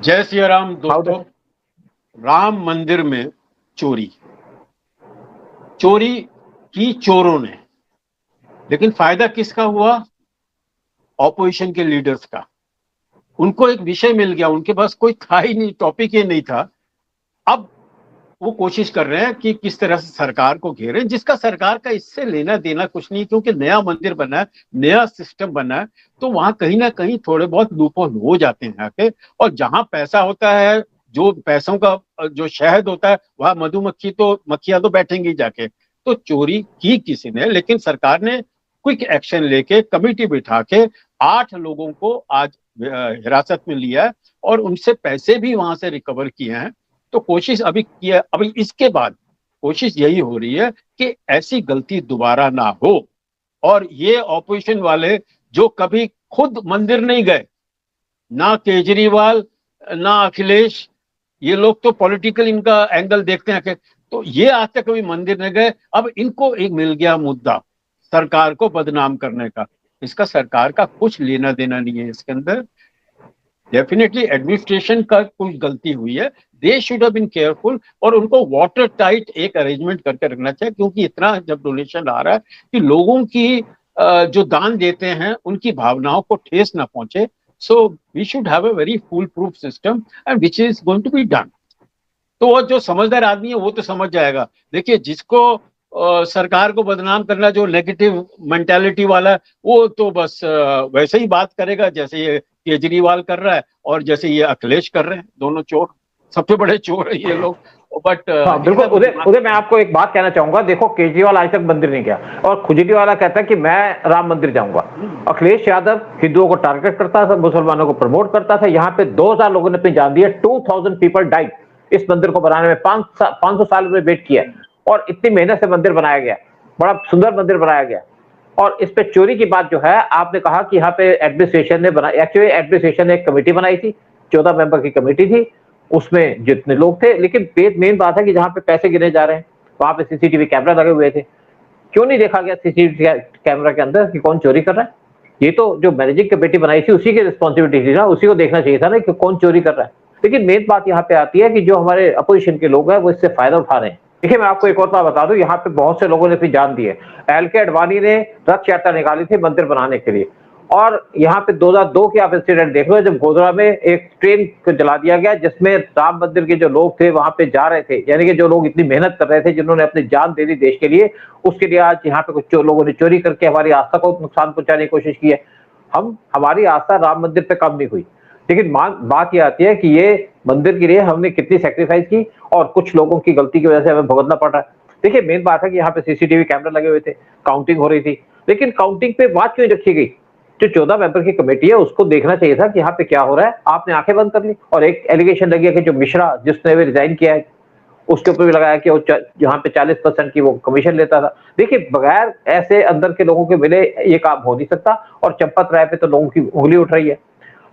जय सिया राम हाउ दोस्तों। राम मंदिर में चोरी चोरी की चोरों ने, लेकिन फायदा किसका हुआ? ऑपोजिशन के लीडर्स का। उनको एक विषय मिल गया, उनके पास कोई था ही नहीं, टॉपिक ही नहीं था। अब वो कोशिश कर रहे हैं कि किस तरह से सरकार को घेरें, जिसका सरकार का इससे लेना देना कुछ नहीं, क्योंकि नया मंदिर बना है, नया सिस्टम बना है, तो वहां कहीं ना कहीं थोड़े बहुत लूपहोल हो जाते हैं आके। और जहां पैसा होता है, जो पैसों का जो शहद होता है, वहां मधुमक्खी तो मक्खियां तो बैठेंगी जाके। तो चोरी की किसी ने, लेकिन सरकार ने क्विक एक्शन लेके कमेटी बिठा के 8 लोगों को आज हिरासत में लिया है और उनसे पैसे भी वहां से रिकवर किए हैं। तो कोशिश अभी किया, अभी इसके बाद कोशिश यही हो रही है कि ऐसी गलती दोबारा ना हो। और ये ऑपोजिशन वाले जो कभी खुद मंदिर नहीं गए, ना केजरीवाल ना अखिलेश, ये लोग तो पॉलिटिकल इनका एंगल देखते हैं कि, तो ये आज तक कभी मंदिर नहीं गए। अब इनको एक मिल गया मुद्दा सरकार को बदनाम करने का। इसका सरकार का कुछ लेना देना नहीं है इसके अंदर। डेफिनेटली एडमिनिस्ट्रेशन का कुछ गलती हुई है, they should have been careful, और उनको वाटर टाइट एक अरेंजमेंट करके रखना चाहिए, क्योंकि इतना जब डोनेशन आ रहा है कि लोगों की जो दान देते हैं उनकी भावनाओं को ठेस ना पहुंचे। So we should have a very foolproof system and which is going to be done. तो वो जो समझदार आदमी है वो तो समझ जाएगा। देखिए, जिसको सरकार को बदनाम करना, जो नेगेटिव मेंटालिटी वाला है, वो तो बस वैसे ही बात करेगा जैसे ये केजरीवाल कर रहा है और जैसे ये अखिलेश कर रहे हैं। दोनों चोर, सबसे बड़े चोर है ये लोग। बट हाँ बिल्कुल। उदय उदय, मैं आपको एक बात कहना चाहूंगा। देखो, केजरीवाल आज तक मंदिर नहीं गया और खुजरीवाला कहता है कि मैं राम मंदिर जाऊंगा। अखिलेश यादव हिंदुओं को टारगेट करता था, मुसलमानों को प्रमोट करता था। यहाँ पे 2000 लोगों ने अपनी जान दी है। 2000 पीपल डाइड इस मंदिर को बनाने में। 500 साल में वेट किया और इतनी मेहनत से मंदिर बनाया गया, बड़ा सुंदर मंदिर बनाया गया। और इस पे चोरी की बात जो है, आपने कहा कि यहाँ पे एडमिनिस्ट्रेशन ने बनाई। एक्चुअली एडमिनिस्ट्रेशन ने एक कमेटी बनाई थी, 14 मेंबर की कमेटी थी, उसमें जितने लोग थे। लेकिन मेन बात है कि जहां पे पैसे गिने जा रहे हैं वहां पे सीसीटीवी कैमरा लगे हुए थे। क्यों नहीं देखा गया सीसीटीवी कैमरा के अंदर कि कौन चोरी कर रहा है? ये तो जो मैनेजिंग कमेटी बनाई थी उसी की रिस्पॉन्सिबिलिटी थी ना, उसी को देखना चाहिए था ना कि कौन चोरी कर रहा है। लेकिन मेन बात यहाँ पे आती है कि जो हमारे अपोजिशन के लोग हैं वो इससे फायदा उठा रहे हैं। देखिए, मैं आपको एक और बात बता दूं, यहाँ पे बहुत से लोगों ने अपनी जान दी है। एल.के. अडवाणी ने रथ यात्रा निकाली थी मंदिर बनाने के लिए, और यहाँ पे 2002 के आप इंसिडेंट देख लो, जब गोधरा में एक ट्रेन को जला दिया गया जिसमें राम मंदिर के जो लोग थे वहां पे जा रहे थे, यानी कि जो लोग इतनी मेहनत कर रहे थे, जिन्होंने अपनी जान दे दी देश के लिए, उसके लिए आज यहाँ पे कुछ लोगों ने चोरी करके हमारी आस्था को नुकसान पहुंचाने की कोशिश की है। हमारी आस्था राम मंदिर पे कम नहीं हुई, लेकिन बात ये आती है कि ये मंदिर के लिए हमने कितनी सेक्रीफाइस की और कुछ लोगों की गलती की वजह से हमें भुगतना पड़ रहा है। देखिए, मेन बात है कि यहाँ पे सीसीटीवी कैमरा लगे हुए थे, काउंटिंग हो रही थी, लेकिन काउंटिंग पे बात क्यों रखी गई? जो 14 मेंबर की कमेटी है उसको देखना चाहिए था कि यहाँ पे क्या हो रहा है। आपने आंखें बंद कर ली और एक एलिगेशन लगी है कि जो मिश्रा, जिसने भी रिजाइन किया है, उसके ऊपर भी लगाया कि वो यहाँ पे 40% की वो कमीशन लेता था। देखिए, बगैर ऐसे अंदर के लोगों के मिले ये काम हो नहीं सकता, और चंपत राय पे तो लोगों की उंगली उठ रही है।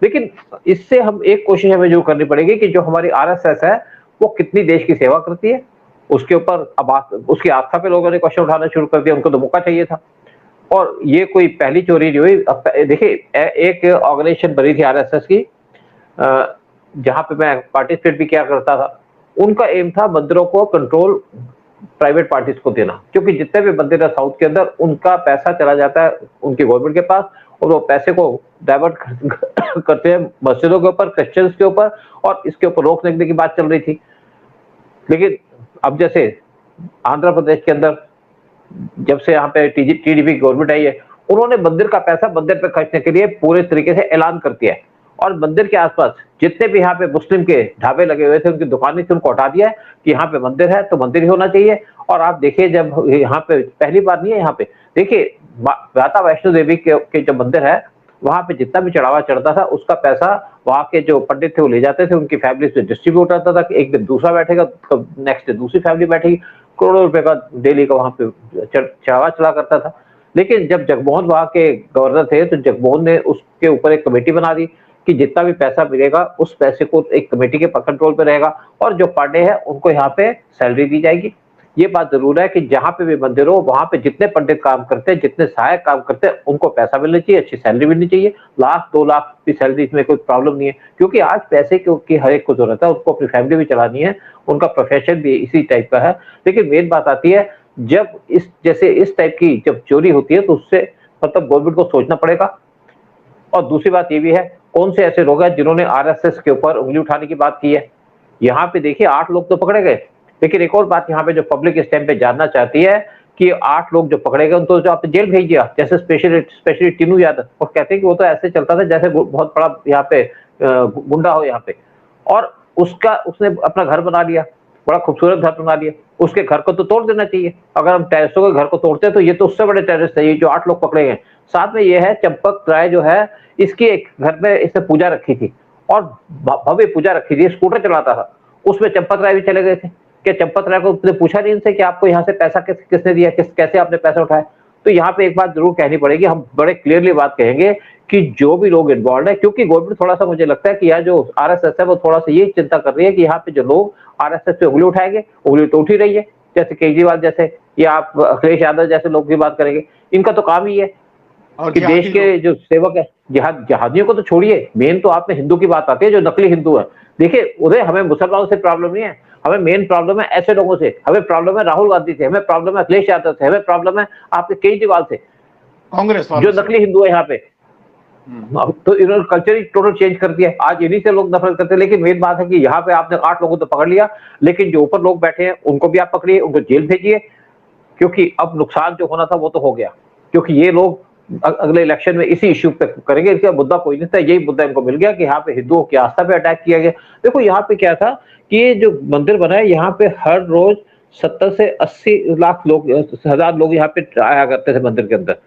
लेकिन इससे हम एक कोशिश हमें जो करनी पड़ेगी कि जो हमारी आरएसएस है वो कितनी देश की सेवा करती है, उसके ऊपर अब उसकी आस्था पे लोगों ने क्वेश्चन उठाना शुरू कर दिया। उनको तो मौका चाहिए था, और ये कोई पहली चोरी नहीं हुई। देखिए, एक ऑर्गेनाइजेशन बनी थी आरएसएस की, जहां पे मैं पार्टिसिपेट भी किया करता था। उनका एम था मंदिरों को कंट्रोल प्राइवेट पार्टीज को देना, क्योंकि जितने भी मंदिर है साउथ के अंदर उनका पैसा चला जाता है उनकी गवर्नमेंट के पास, और वो पैसे को डाइवर्ट करते हैं मस्जिदों के ऊपर, क्रिश्चियंस के ऊपर, और इसके ऊपर रोक लगने की बात चल रही थी। लेकिन अब जैसे आंध्र प्रदेश के अंदर जब से यहाँ पे टीडीपी गवर्नमेंट आई है, उन्होंने मंदिर का पैसा मंदिर पे खर्चने के लिए पूरे तरीके से ऐलान कर दिया है, और मंदिर के आसपास जितने भी यहाँ पे मुस्लिम के ढाबे लगे हुए थे, उनकी दुकानें थी, उनको हटा दिया है कि यहाँ पे मंदिर है तो मंदिर ही होना चाहिए। और आप देखिए, जब यहाँ पे पहली बार नहीं है, यहाँ पे देखिए माता वैष्णो देवी के जो मंदिर है वहां पे जितना भी चढ़ावा चढ़ता था उसका पैसा वहां के जो पंडित थे वो ले जाते थे, उनकी फैमिली से डिस्ट्रीब्यूट होता था कि एक दिन दूसरा बैठेगा, नेक्स्ट डे दूसरी फैमिली बैठेगी। करोड़ों रुपए का डेली का वहां पे चढ़ावा चला करता था। लेकिन जब जगमोहन वहां के गवर्नर थे तो जगमोहन ने उसके ऊपर एक कमेटी बना दी कि जितना भी पैसा मिलेगा उस पैसे को एक कमेटी के कंट्रोल पे रहेगा, और जो पांडे हैं उनको यहाँ पे सैलरी दी जाएगी। ये बात जरूर है कि जहां पे भी मंदिर हो वहां पे जितने पंडित काम करते हैं, जितने सहायक काम करते हैं, उनको पैसा मिलना चाहिए, अच्छी सैलरी मिलनी चाहिए। 1 लाख 2 लाख की सैलरी, इसमें कोई प्रॉब्लम नहीं है, क्योंकि आज पैसे की हर एक को जरूरत है, उसको अपनी फैमिली भी चलानी है, उनका प्रोफेशन भी इसी टाइप का है। लेकिन मेन बात आती है, जब इस टाइप की जब चोरी होती है तो उससे मतलब गवर्नमेंट को सोचना पड़ेगा। और दूसरी बात ये भी है, कौन से ऐसे लोग हैं जिन्होंने आरएसएस के ऊपर उंगली उठाने की बात की है। यहाँ पे देखिए 8 लोग तो पकड़े गए, लेकिन एक और बात यहाँ पे जो पब्लिक इस टाइम पे जानना चाहती है कि 8 लोग जो पकड़े गए उनको जो आपने जेल भेज दिया, जैसे स्पेशली टीनू यादव, और कहते हैं कि वो तो ऐसे चलता था जैसे बहुत बड़ा यहाँ पे गुंडा हो यहाँ पे, और उसने अपना घर बना लिया, बड़ा खूबसूरत घर बना लिया। उसके घर को तो तोड़ देना चाहिए। अगर हम टेररिस्टों के घर को तोड़ते हैं तो ये तो उससे बड़े टेररिस्ट है, ये जो 8 लोग पकड़े गए। साथ में ये है चंपक राय जो है, इसकी एक घर में इसने पूजा रखी थी और भव्य पूजा रखी थी, स्कूटर चलाता था, उसमें चंपक राय भी चले गए थे। क्या चंपक राय को पूछा नहीं इनसे कि आपको यहाँ से पैसा किसने दिया, कैसे आपने पैसा उठाया? तो यहाँ पे एक बात जरूर कहनी पड़ेगी, हम बड़े क्लियरली बात कहेंगे कि जो भी लोग इन्वॉल्व है, क्योंकि गवर्नमेंट थोड़ा सा मुझे लगता है कि यह जो आरएसएस है वो थोड़ा सा ये चिंता कर रही है कि यहाँ पे जो लोग आरएसएस पे उंगली उठाएंगे, उंगली तो उठ ही रही है, जैसे केजरीवाल जैसे, या आप अखिलेश यादव जैसे लोग की बात करेंगे, इनका तो काम ही है और कि देश के जो सेवक है, जिहादियों को तो छोड़िए, मेन तो आपने हिंदू की बात आती है जो नकली हिंदू है। देखिए उदय, हमें मुसलमानों से प्रॉब्लम नहीं है, हमें मेन प्रॉब्लम है ऐसे लोगों से, हमें प्रॉब्लम है राहुल गांधी से, हमें प्रॉब्लम है अखिलेश यादव से, हमें प्रॉब्लम है आपके केजरीवाल से, कांग्रेस जो वालों से। नकली हिंदू है यहाँ पे। तो इन्होंने कल्चर ही टोटल चेंज कर दिया, आज इन्हीं से लोग नफरत करते हैं। लेकिन मेन बात है कि यहाँ पे आपने 8 लोगों को तो पकड़ लिया, लेकिन जो ऊपर लोग बैठे हैं उनको भी आप पकड़िए, उनको जेल भेजिए, क्योंकि अब नुकसान जो होना था वो तो हो गया, क्योंकि ये लोग अगले इलेक्शन में इसी इश्यू पे करेंगे। इसका मुद्दा कोई नहीं था, यही मुद्दा इनको मिल गया कि यहाँ पे हिंदुओं की आस्था पे अटैक किया गया। देखो यहाँ पे क्या था कि ये जो मंदिर बना है, यहाँ पे हर रोज 70 से 80 लाख लोग, 1000 लोग यहाँ पे आया करते थे मंदिर के अंदर।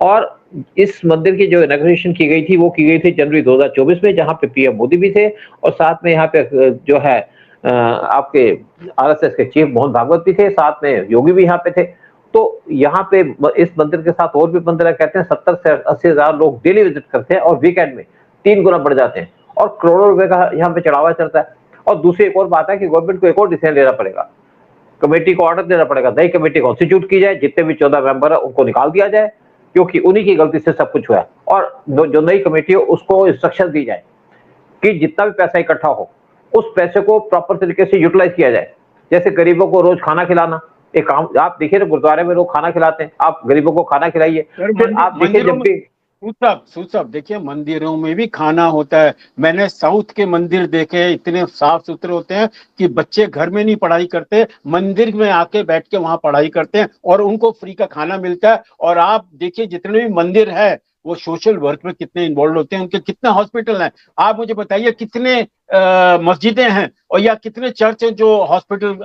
और इस मंदिर की जो इनॉग्रेशन की गई थी वो की गई थी जनवरी 2024 में, जहाँ पे पीएम मोदी भी थे, और साथ में यहाँ पे जो है आपके आरएसएस के चीफ मोहन भागवत भी थे, साथ में योगी भी यहाँ पे थे। तो यहाँ पे इस मंदिर के साथ और भी मंदिर है, कहते हैं 70 से 80 हजार लोग डेली विजिट करते हैं, और वीकेंड में 3 गुना बढ़ जाते हैं, और करोड़ों रुपए का यहाँ पे चढ़ावा चलता है। और दूसरी एक और बात है कि गवर्नमेंट को एक और डिसीजन लेना पड़ेगा, कमेटी को ऑर्डर देना पड़ेगा, नई कमेटी कॉन्स्टिट्यूट की जाए, जितने भी 14 मेंबर है उनको निकाल दिया जाए, क्योंकि उन्हीं की गलती से सब कुछ हुआ है। और जो नई कमेटी हो उसको इंस्ट्रक्शन दी जाए कि जितना भी पैसा इकट्ठा हो उस पैसे को प्रॉपर तरीके से यूटिलाइज किया जाए। जैसे गरीबों को रोज खाना खिलाना एक काम, आप देखिए ना गुरुद्वारे में लोग खाना खिलाते हैं, आप गरीबों को खाना खिलाइए। फिर आप देखिए जब भी सूद साहब देखिए, मंदिरों में भी खाना होता है। मैंने साउथ के मंदिर देखे, इतने साफ सुथरे होते हैं कि बच्चे घर में नहीं पढ़ाई करते, मंदिर में आके बैठ के वहां पढ़ाई करते हैं, और उनको फ्री का खाना मिलता है। और आप देखिए जितने भी मंदिर है वो सोशल वर्क में कितने इन्वॉल्व होते हैं, उनके कितने हॉस्पिटल हैं। आप मुझे बताइए कितने मस्जिदें हैं और या कितने चर्च हैं जो हॉस्पिटल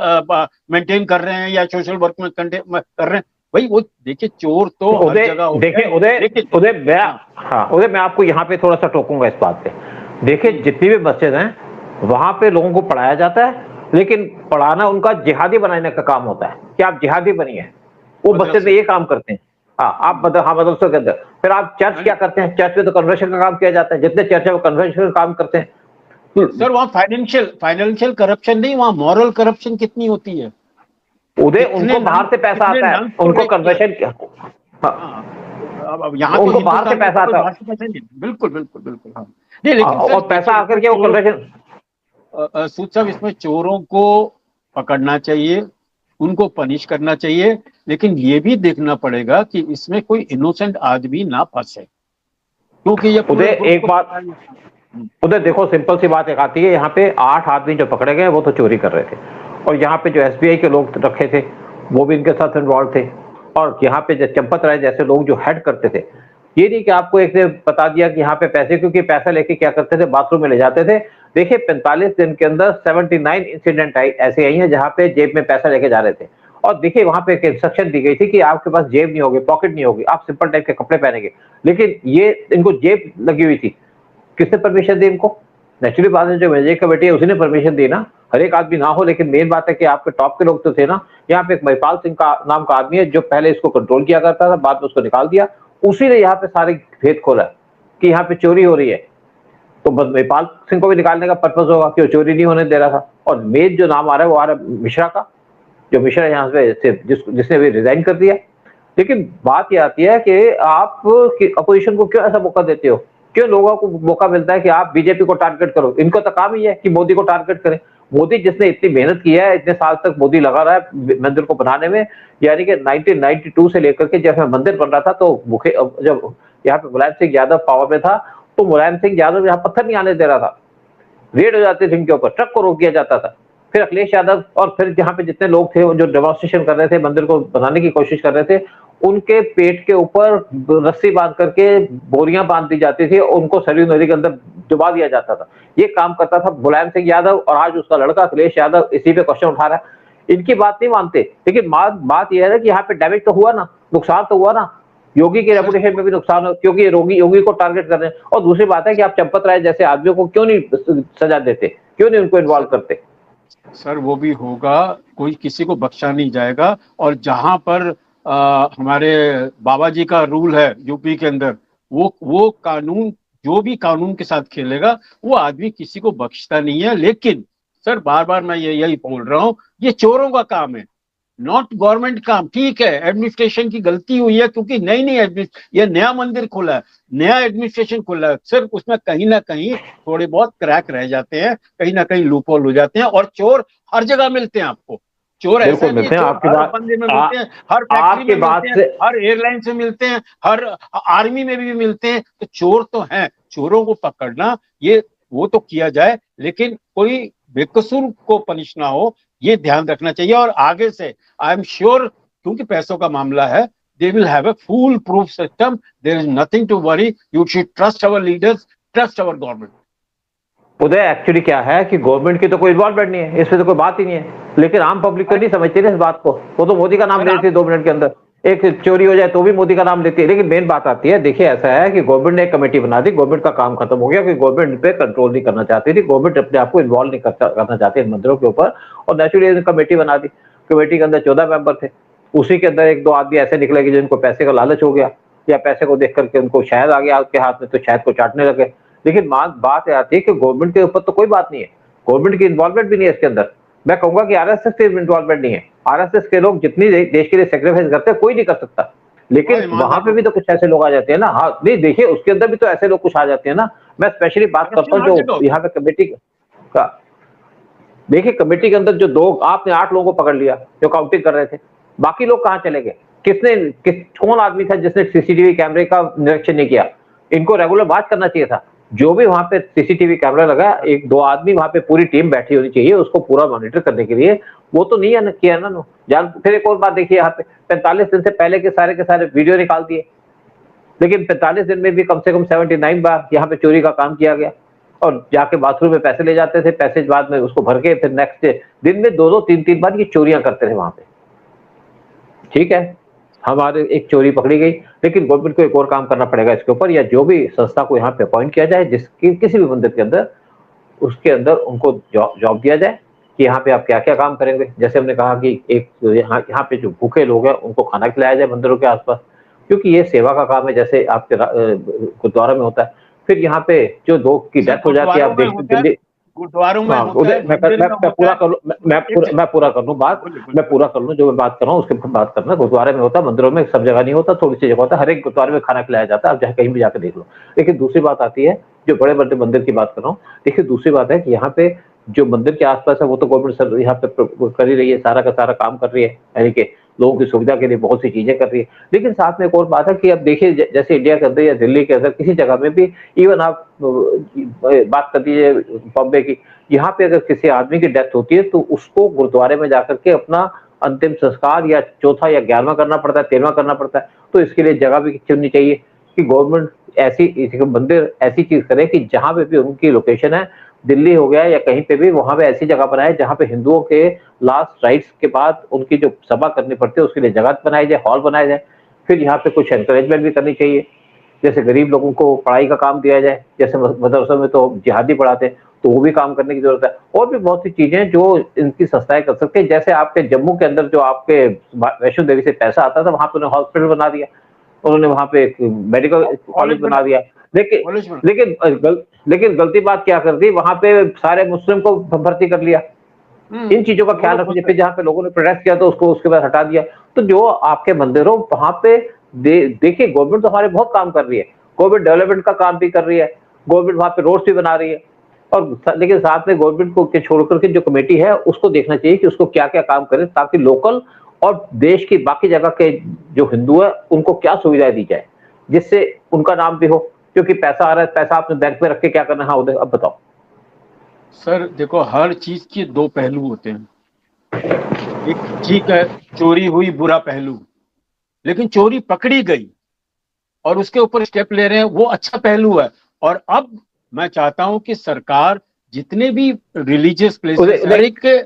मेंटेन कर रहे हैं या सोशल वर्क में कर रहे हैं। भाई वो देखिए, चोर तो हर जगह होते हैं। देखिए उदय, मैं आपको यहाँ पे थोड़ा सा टोकूंगा इस बात पे। देखिए जितनी भी मस्जिद हैं वहां पे लोगों को पढ़ाया जाता है, लेकिन पढ़ाना उनका जिहादी बनाने का काम होता है कि आप जिहादी बनिए, वो मस्जिद में ये काम करते हैं। आप मदरसों के अंदर, फिर आप चर्च क्या करते हैं, चर्च में तो कन्वर्शन का काम किया जाता है, जितने चर्च है वो कन्वर्शन का काम करते हैं। सर वहाँ फाइनेंशियल करप्शन नहीं, वहाँ मॉरल करप्शन कितनी होती है। उदय, उनको बाहर से पैसा आता है, उनको कन्वर्शन, अब यहाँ तो उनको बाहर से पैसा आता है। बिल्कुल बिल्कुल बिल्कुल, हाँ नहीं, लेकिन और पैसा आकर के वो कन्वर्शन। सूद साहब, इसमें चोरों को पकड़ना चाहिए, उनको पनिश करना चाहिए, लेकिन ये भी देखना पड़ेगा कि इसमें कोई इनोसेंट आदमी ना फंसे, क्योंकि ये उदय एक बात, उदय देखो सिंपल सी बात एक आती है, यहाँ पे 8 आदमी जो पकड़े गए वो तो चोरी कर रहे थे, और यहाँ पे जो एसबीआई के लोग रखे थे वो भी इनके साथ इन्वॉल्व थे, और यहाँ पे चंपत राय जैसे लोग जो हेड करते थे, ये नहीं कि आपको एक ने बता दिया कि यहाँ पे पैसे, क्योंकि पैसा लेके क्या करते थे, बाथरूम में ले जाते थे। देखिए 45 दिन के अंदर 79 इंसिडेंट ऐसे आई हैं जहाँ पे जेब में पैसा लेके जा रहे थे, और देखिए वहां पे एक इंस्ट्रक्शन दी गई थी कि आपके पास जेब नहीं होगी, पॉकेट नहीं होगी, आप सिंपल टाइप के कपड़े पहनेंगे, लेकिन ये इनको जेब लगी हुई थी। किसने परमिशन दी इनको? नेचुरली बात है, जो विजय कमेटी है उसी ने परमिशन दी ना, हर एक आदमी ना हो, लेकिन मेन बात है कि आपके टॉप के लोग तो थे ना। यहाँ पे एक महिपाल सिंह का नाम का आदमी है जो पहले इसको कंट्रोल किया करता था, बाद में उसको निकाल दिया, उसी ने यहाँ पे सारे भेद खोला कि यहाँ पे चोरी हो रही है, तो बस महिपाल सिंह को भी निकालने का पर्पज होगा कि वो चोरी नहीं होने दे रहा था। और मेन जो नाम आ रहा है वो आ रहा है मिश्रा का, जो मिश्रा यहाँ से जिसने भी रिजाइन कर दिया। लेकिन बात ये आती है कि आप अपोजिशन को क्यों ऐसा मौका देते हो, क्यों लोगों को मौका मिलता है कि आप बीजेपी को टारगेट करो। इनको तो काम ही है कि मोदी को टारगेट करें। मोदी जिसने इतनी मेहनत की है, इतने साल तक मोदी लगा रहा है मंदिर को बनाने में, यानी कि 1992 से लेकर के जब मंदिर बन रहा था तो जब यहाँ पे मुलायम सिंह यादव पावर में था तो मुलायम सिंह यादव यहाँ पत्थर नहीं आने दे रहा था, रेड हो जाते थे इनके ऊपर, ट्रक को रोक दिया जाता था। फिर अखिलेश यादव और फिर जहाँ पे जितने लोग थे जो डेमोन्स्ट्रेशन कर रहे थे, मंदिर को बनाने की कोशिश कर रहे थे, उनके पेट के ऊपर रस्सी बांध करके बोरियां बांध दी जाती थी, उनको सरयू नदी के अंदर डुबा दिया जाता था। ये काम करता था मुलायम सिंह यादव, और आज उसका लड़का अखिलेश यादव इसी पे क्वेश्चन उठा रहा है। इनकी बात नहीं मानते, लेकिन बात यह है कि यहाँ पे डैमेज तो हुआ ना, नुकसान तो हुआ ना, योगी की रेपुटेशन में भी नुकसान हो, क्योंकि योगी को टारगेट कर रहे हैं। और दूसरी बात है कि आप चंपत राय जैसे आदमियों को क्यों नहीं सजा देते, क्यों नहीं उनको इन्वॉल्व करते। सर वो भी होगा, कोई किसी को बख्शा नहीं जाएगा। और जहां पर हमारे बाबा जी का रूल है यूपी के अंदर, वो कानून, जो भी कानून के साथ खेलेगा वो आदमी किसी को बख्शता नहीं है। लेकिन सर बार बार मैं यही बोल रहा हूं, ये चोरों का काम है, नॉट गवर्नमेंट काम। ठीक है एडमिनिस्ट्रेशन की गलती हुई है, क्योंकि ये नया मंदिर खुला है, नया एडमिनिस्ट्रेशन खुला है, सिर्फ उसमें कहीं ना कहीं थोड़े बहुत क्रैक रह जाते हैं, कहीं ना कहीं लूप होल हो जाते हैं। और चोर हर जगह मिलते हैं आपको, चोर ऐसा नहीं है, चोर हर बंदे में मिलते हैं, हर फैक्ट्री में मिलते हैं, हर एयरलाइन से मिलते हैं, हर आर्मी में भी मिलते हैं। तो चोर तो हैं, चोरों को पकड़ना ये वो तो किया जाए, लेकिन कोई बेकसूर को पनिश ना हो, ये ध्यान रखना चाहिए। और आगे से आई एम श्योर, क्योंकि पैसों का मामला है, they will have a foolproof system, there is nothing to worry, you should trust our leaders, trust our government. Uday actually क्या है कि गवर्नमेंट की तो कोई इन्वॉल्वमेंट नहीं है, इसमें तो कोई बात ही नहीं है, लेकिन आम पब्लिक को नहीं समझती ना इस बात को। वो तो मोदी का नाम ले लेती है 2 मिनट के अंदर, एक चोरी हो जाए तो भी मोदी का नाम लेती है। लेकिन मेन बात आती है, देखिए ऐसा है कि गवर्नमेंट ने एक कमेटी बना दी, गवर्नमेंट का काम खत्म हो गया, क्योंकि गवर्नमेंट पे कंट्रोल नहीं करना चाहती थी, गवर्नमेंट अपने आप को इन्वॉल्व नहीं करना चाहती मंदिरों के ऊपर, और नेचुरली कमेटी बना दी। कमेटी के अंदर 14 मेंबर थे, उसी के अंदर 1-2 आदमी ऐसे निकले कि जिनको पैसे का लालच हो गया, या पैसे को देख करके उनको शायद आ गया उसके हाथ में, तो शायद को चाटने लगे। लेकिन बात आती है कि गवर्नमेंट के ऊपर तो कोई बात नहीं है, गवर्नमेंट की इन्वॉल्वमेंट भी नहीं है इसके अंदर। मैं कहूंगा कि आरएसएस की इन्वॉल्वमेंट नहीं है, आरएसएस के लोग जितनी देश के लिए सेक्रीफाइस करते हैं कोई नहीं कर सकता, लेकिन वहां पे भी तो कुछ ऐसे लोग आ जाते हैं ना। हाँ नहीं देखिए, उसके अंदर भी तो ऐसे लोग कुछ आ जाते हैं ना। मैं स्पेशली बात करता हूँ जो यहाँ पे कमेटी का, देखिए कमेटी के अंदर जो 2 आपने 8 लोगों को पकड़ लिया जो काउंटिंग कर रहे थे, बाकी लोग कहाँ चले गए? कौन आदमी था जिसने सीसीटीवी कैमरे का निरीक्षण नहीं किया? इनको रेगुलर बात करना चाहिए था। जो भी वहां पे सीसीटीवी कैमरा लगा, 1-2 आदमी वहां पे पूरी टीम बैठी होनी चाहिए उसको पूरा मॉनिटर करने के लिए, वो तो नहीं है किया ना। फिर एक और बात देखिए, यहाँ पे 45 दिन से पहले के सारे वीडियो निकाल दिए, लेकिन 45 दिन में भी कम से कम 79 बार यहाँ पे चोरी का काम किया गया। और जाके बाथरूम में पैसे ले जाते थे, पैसे बाद में उसको भर के फिर नेक्स्ट दिन में 2-2, 3-3 बार ये चोरियां करते थे वहां पे। ठीक है, हमारे एक चोरी पकड़ी गई, लेकिन गवर्नमेंट को एक और काम करना पड़ेगा इसके ऊपर, या जो भी संस्था को यहाँ पे अपॉइंट किया जाए जिसकी किसी भी मंदिर के अंदर, उसके अंदर उनको जॉब दिया जाए कि यहाँ पे आप क्या क्या काम करेंगे। जैसे हमने कहा कि एक यहाँ पे जो भूखे लोग हैं उनको खाना खिलाया जाए मंदिरों के आसपास, क्योंकि ये सेवा का काम है, जैसे आपके गुरुद्वारा में होता है। फिर यहाँ पे जो लोग की डेथ हो जाती है, आप देखते हैं गुरुद्वारों में मैं पूरा कर लूं बात, मैं पूरा कर लूं जो मैं बात कर रहा हूँ उसके बात करना। गुरुद्वारे में होता, मंदिरों में सब जगह नहीं होता, थोड़ी सी जगह होता है, हर एक गुरुद्वारे में खाना खिलाया जाता है, आप चाहे कहीं भी जाकर देख लो। लेकिन दूसरी बात आती है, जो बड़े बड़े मंदिर की बात कर रहा हूँ, देखिए दूसरी बात है कि यहाँ पे जो मंदिर के आसपास है वो तो गवर्नमेंट यहाँ पे कर ही रही है, सारा का सारा काम कर रही है, यानी कि लोगों की सुविधा के लिए बहुत सी चीजें कर रही है। लेकिन साथ में एक और बात है कि अब देखिए जैसे इंडिया के अंदर या दिल्ली के अंदर किसी जगह में भी, इवन आप बात कर दीजिए बॉम्बे की, यहाँ पे अगर किसी आदमी की डेथ होती है तो उसको गुरुद्वारे में जाकर के अपना अंतिम संस्कार या चौथा या 11वां करना पड़ता है, 13वां करना पड़ता है। तो इसके लिए जगह भी चुननी चाहिए कि गवर्नमेंट ऐसी मंदिर ऐसी चीज करे कि जहां पे भी उनकी लोकेशन है, दिल्ली हो गया या कहीं पे भी, वहां पे ऐसी जगह बनाए जहां पे हिंदुओं के लास्ट राइट्स के बाद उनकी जो सभा करनी पड़ती है उसके लिए जगह बनाई जाए, हॉल बनाया जाए। फिर यहाँ पे कुछ एनकरेजमेंट भी करनी चाहिए, जैसे गरीब लोगों को पढ़ाई का काम दिया जाए, जैसे मदरसों में तो जिहादी पढ़ाते हैं तो वो भी काम करने की जरूरत है। और भी बहुत सी चीजें जो इनकी संस्थाएं कर सकते हैं, जैसे आपके जम्मू के अंदर जो आपके वैष्णो देवी से पैसा आता था, वहां पे उन्होंने हॉस्पिटल बना दिया, उन्होंने वहां पे एक मेडिकल कॉलेज बना दिया। लेकिन गलती बात क्या कर दी, वहां पे सारे मुस्लिम को भर्ती कर लिया, इन चीजों का ख्याल रखना चाहिए। फिर जहाँ पे लोगों ने प्रोटेस्ट किया तो उसको उसके बाद हटा दिया। तो जो आपके मंदिर हो वहां पे देखिए, गवर्नमेंट तो हमारे बहुत काम कर रही है, गवर्नमेंट डेवलपमेंट का काम भी कर रही है, गवर्नमेंट वहां पे रोड्स भी बना रही है, और लेकिन साथ में गवर्नमेंट को के छोड़ करके जो कमेटी है उसको देखना चाहिए कि उसको क्या क्या काम करे, ताकि लोकल और देश की बाकी जगह के जो हिंदू है उनको क्या सुविधाएं दी जाए, जिससे उनका नाम भी हो। क्योंकि पैसा आ रहा है, पैसा आपने बैंक में रख के क्या करना है? हाँ उदय, अब बताओ। सर देखो, हर चीज के दो पहलू होते हैं। एक ठीक है, चोरी हुई बुरा पहलू, लेकिन चोरी पकड़ी गई और उसके ऊपर स्टेप ले रहे हैं, वो अच्छा पहलू है। और अब मैं चाहता हूं कि सरकार जितने भी रिलीजियस प्लेसेस, हर एक के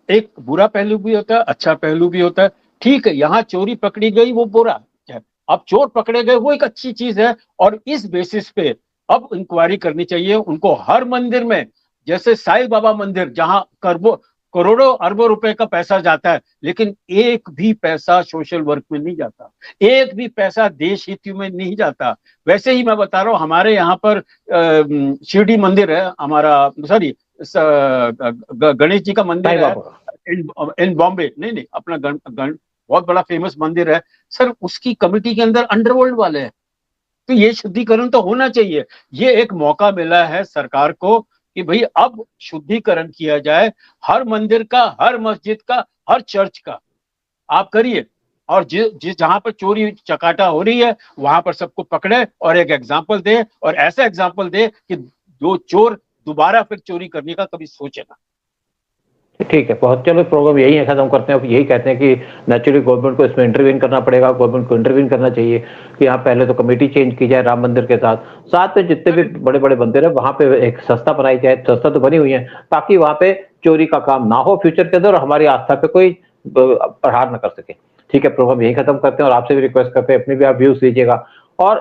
एक बुरा पहलू भी होता है, अच्छा पहलू भी होता है। ठीक है, यहाँ चोरी पकड़ी गई वो बुरा है, अब चोर पकड़े गए वो एक अच्छी चीज है। और इस बेसिस पे अब इंक्वायरी करनी चाहिए उनको हर मंदिर में। जैसे साईं बाबा मंदिर, जहां करोड़ों अरबों रुपए का पैसा जाता है, लेकिन एक भी पैसा सोशल वर्क में नहीं जाता, एक भी पैसा देश हित में नहीं जाता। वैसे ही मैं बता रहा हूँ, हमारे यहाँ पर शिरडी मंदिर है हमारा, सॉरी गणेश जी का मंदिर है इन बॉम्बे, नहीं नहीं अपना बहुत बड़ा फेमस मंदिर है सर। उसकी कमेटी के अंदर अंडरवर्ल्ड वाले हैं। तो ये शुद्धिकरण तो होना चाहिए। ये एक मौका मिला है सरकार को कि भाई अब शुद्धिकरण किया जाए, हर मंदिर का, हर मस्जिद का, हर चर्च का आप करिए। और जिस जहां पर चोरी चकाटा हो रही है वहां पर सबको पकड़े और एक एग्जाम्पल दे, और ऐसा एग्जाम्पल दे कि जो चोर दोबारा फिर चोरी करने का कभी सोचे ना। ठीक है, बहुत, चलो प्रोग्राम यही है, खत्म करते हैं। अब यही कहते हैं कि नेचुरली गवर्नमेंट को इसमें इंटरवीन करना पड़ेगा, गवर्नमेंट को इंटरवीन करना चाहिए कि यहाँ पहले तो कमेटी चेंज की जाए राम मंदिर के साथ साथ में जितने भी बड़े बड़े मंदिर है वहां पे एक संस्था बनाई जाए। संस्था तो बनी हुई है ताकि वहां पे चोरी का काम ना हो फ्यूचर के अंदर, और हमारी आस्था पे कोई प्रहार न कर सके। ठीक है, प्रोग्राम यही खत्म करते हैं और आपसे भी रिक्वेस्ट करते हैं अपने भी आप व्यूज दीजिएगा, और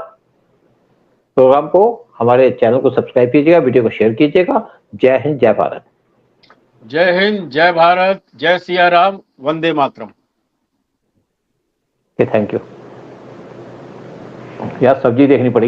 प्रोग्राम को, हमारे चैनल को सब्सक्राइब कीजिएगा, वीडियो को शेयर कीजिएगा। जय हिंद, जय भारत। जय हिंद, जय भारत, जय सिया राम, वंदे मातरम। Thank you. यार सब्जी देखनी पड़ेगी।